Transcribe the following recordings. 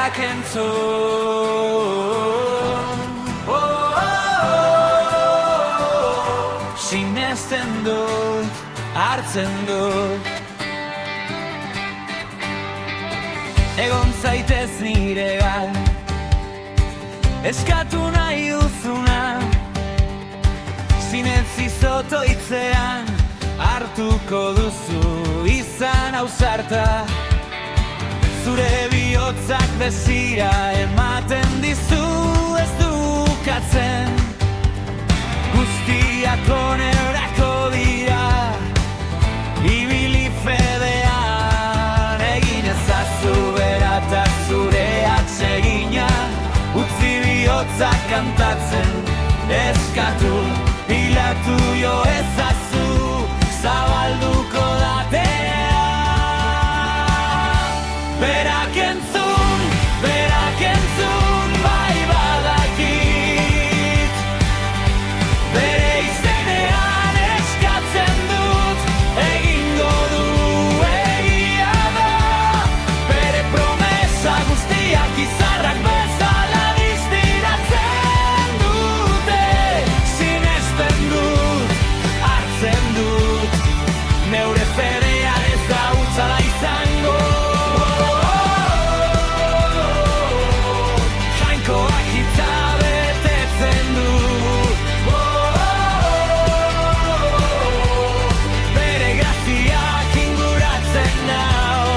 berak entzun. Sinesten dut, hartzen dut. Egon zaitez niregan, eskatu nahi duzuna. Zinetzi zotoitzean, hartuko duzu izan ausarta. Zure bihotzak desira ematen dizu ez dukatzen. Guztiak onerako dira, ibili fedean. Egin ezazu berata zure atsegina, utzi bihotzak kantatzen eskatu. Hilatu jo ezazu, zabalduko datea. Berak entzun, bai badakit. Bere izenean eskatzen dut, egingo du egia da. Bere promesa guztiak izarrak bezala distiratzen dute. Sinesten dut, hartzen dut, neure fedea ez da hutsala izango. Jainkoak hitza betetzen du. Bere graziak inguratzen nau.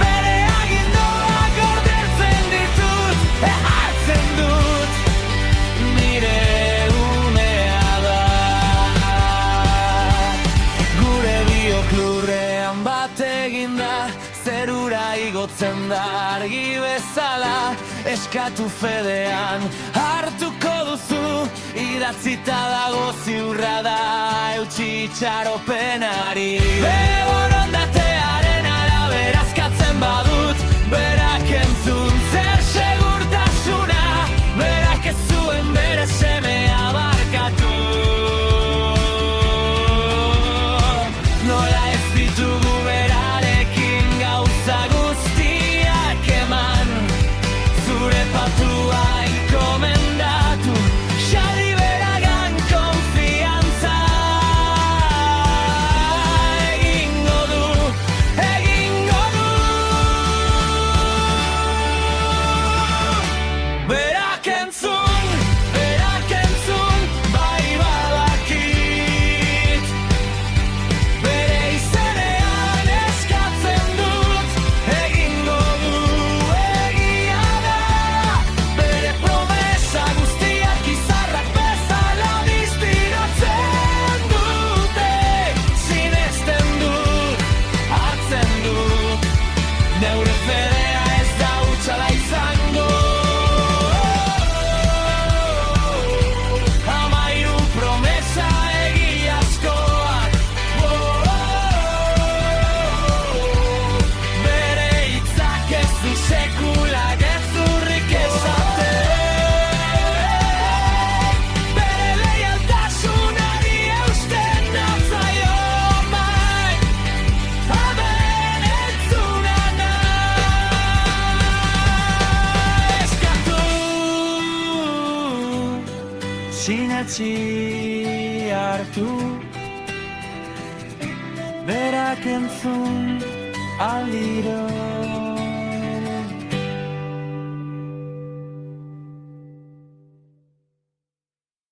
Bere aginduak gordetzen ditut, hartzen dut, nire unea da. Gure biok lurrean bat eginda, zerura igotzen da argi bezala. Eskatu fedean hartuko duzu, idatzita dago ziurra da eutsi itxaropenari. Bere borondatearen arabera askatzen badut, berak entzun zer segurtasuna. Berak ez zuen bere semea barkatu. Nola ez ditugu berarekin gauza guztiak eman. Zure patua enkomendatu, xali beragan konfiantza. Egingo du. Berak entzun, bai badakit. Bere izenean eskatzen dut, egingo du egia da. Bere promesa guztiak izarrak bezala distiratzen dute. Sinesten dut, hartzen dut, neure fedea ez da hutsala izango. Amairu promesa egiazkoak. Bere hitzak ez du sekula gezurrik esaten. Bere leialtasunari eusten natzaio mai. Haben entzuna nahi. Eskatu, sinetsi hartu. Berak entzun aldiro